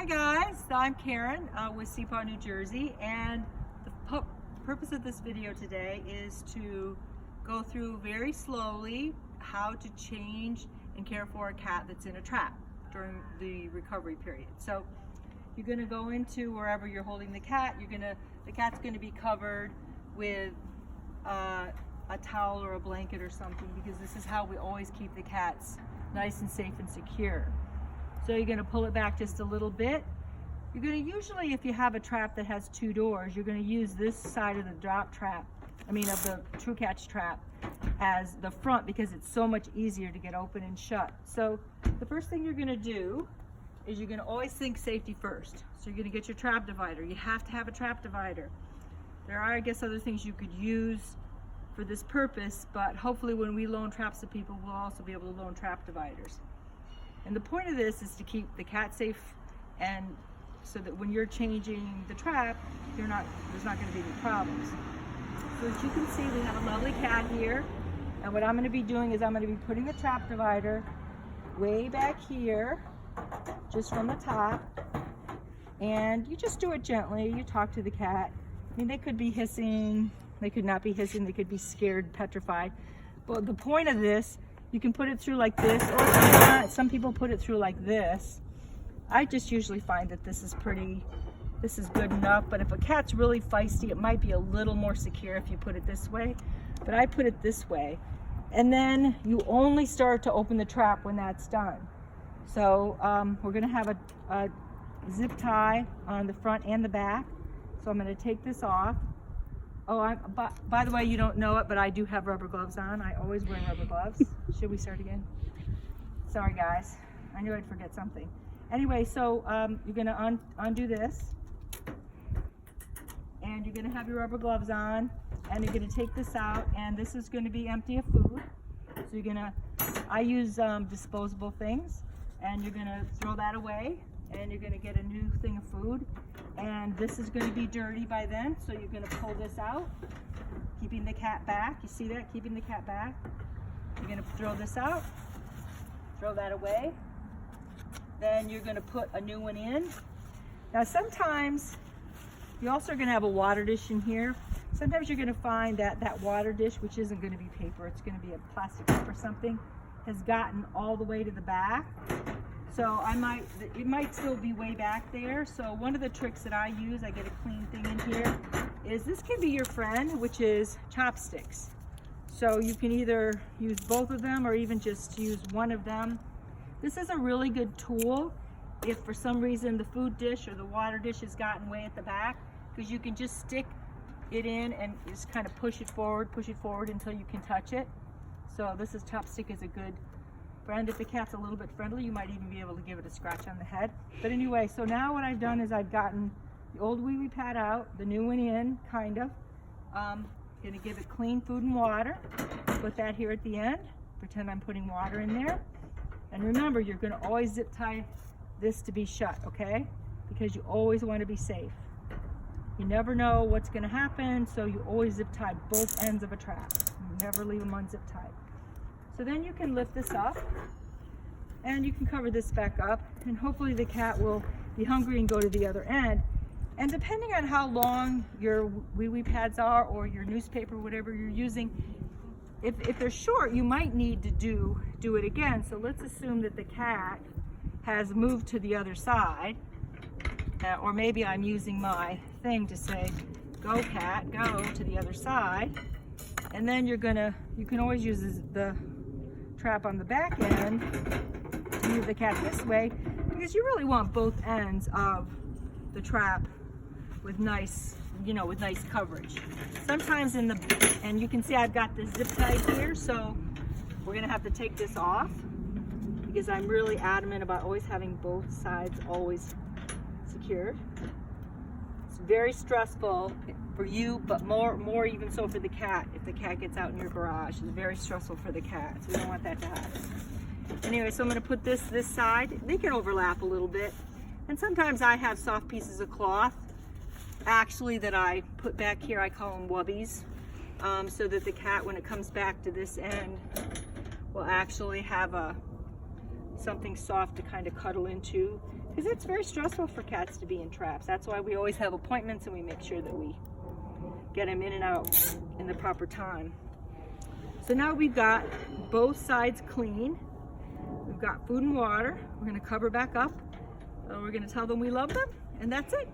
guys, I'm Karen with CPAW New Jersey, and the purpose of this video today is to go through very slowly how to change and care for a cat that's in a trap during the recovery period. So you're going to go into wherever you're holding the cat. The cat's going to be covered with a towel or a blanket or something, because this is how we always keep the cats nice and safe and secure. So you're going to pull it back just a little bit. You're going to usually, if you have a trap that has two doors, you're going to use this side of the of the True Catch trap as the front, because it's so much easier to get open and shut. So the first thing you're going to do is you're going to always think safety first. So you're going to get your trap divider. You have to have a trap divider. There are, I guess, other things you could use for this purpose, but hopefully when we loan traps to people, we'll also be able to loan trap dividers. And the point of this is to keep the cat safe, and so that when you're changing the trap, there's not going to be any problems. So as you can see, we have a lovely cat here, and what I'm going to be doing is I'm going to be putting the trap divider way back here, just from the top, and you just do it gently. You talk to the cat. I mean, they could be hissing, they could not be hissing, they could be scared, petrified. But the point of this, you can put it through like this, or if you want, some people put it through like this. I just usually find that this is good enough, but if a cat's really feisty, it might be a little more secure if you put it this way, but I put it this way. And then you only start to open the trap when that's done. So we're gonna have a zip tie on the front and the back. So I'm gonna take this off. Oh, by the way, you don't know it, but I do have rubber gloves on. I always wear rubber gloves. Should we start again? Sorry, guys. I knew I'd forget something. Anyway, so you're going to undo this. And you're going to have your rubber gloves on. And you're going to take this out. And this is going to be empty of food. So you're going to, I use disposable things. And you're going to throw that away. And you're going to get a new thing of food. And this is going to be dirty by then, so you're going to pull this out, keeping the cat back. You see that? Keeping the cat back. You're going to throw this out, throw that away. Then you're going to put a new one in. Now sometimes you also are going to have a water dish in here. Sometimes you're going to find that that water dish, which isn't going to be paper, it's going to be a plastic cup or something, has gotten all the way to the back. So it might still be way back there. So one of the tricks that I use, I get a clean thing in here, is this can be your friend, which is chopsticks. So you can either use both of them or even just use one of them. This is a really good tool if for some reason the food dish or the water dish has gotten way at the back, because you can just stick it in and just kind of push it forward until you can touch it. So chopstick is a good friend. If the cat's a little bit friendly, you might even be able to give it a scratch on the head. But anyway, so now what I've done is I've gotten the old wee-wee pad out, the new one in, kind of. Gonna give it clean food and water. Put that here at the end. Pretend I'm putting water in there. And remember, you're gonna always zip tie this to be shut, okay? Because you always want to be safe. You never know what's gonna happen, so you always zip tie both ends of a trap. You never leave them unzip tied. So then you can lift this up and you can cover this back up, and hopefully the cat will be hungry and go to the other end. And depending on how long your wee-wee pads are or your newspaper, whatever you're using, if they're short, you might need to do it again. So let's assume that the cat has moved to the other side, or maybe I'm using my thing to say, go cat, go to the other side. And then you can always use the trap on the back end to move the cat this way, because you really want both ends of the trap with nice coverage. Sometimes and you can see I've got this zip tie here, so we're gonna have to take this off because I'm really adamant about always having both sides always secured. It's very stressful for you, but more even so for the cat. If the cat gets out in your garage, it's very stressful for the cat, so we don't want that to happen. Anyway, so I'm going to put this side. They can overlap a little bit, and sometimes I have soft pieces of cloth actually that I put back here. I call them wubbies, so that the cat, when it comes back to this end, will actually have a something soft to kind of cuddle into, because it's very stressful for cats to be in traps. That's why we always have appointments and we make sure that we get them in and out in the proper time. So now we've got both sides clean. We've got food and water. We're going to cover back up. We're going to tell them we love them, and that's it.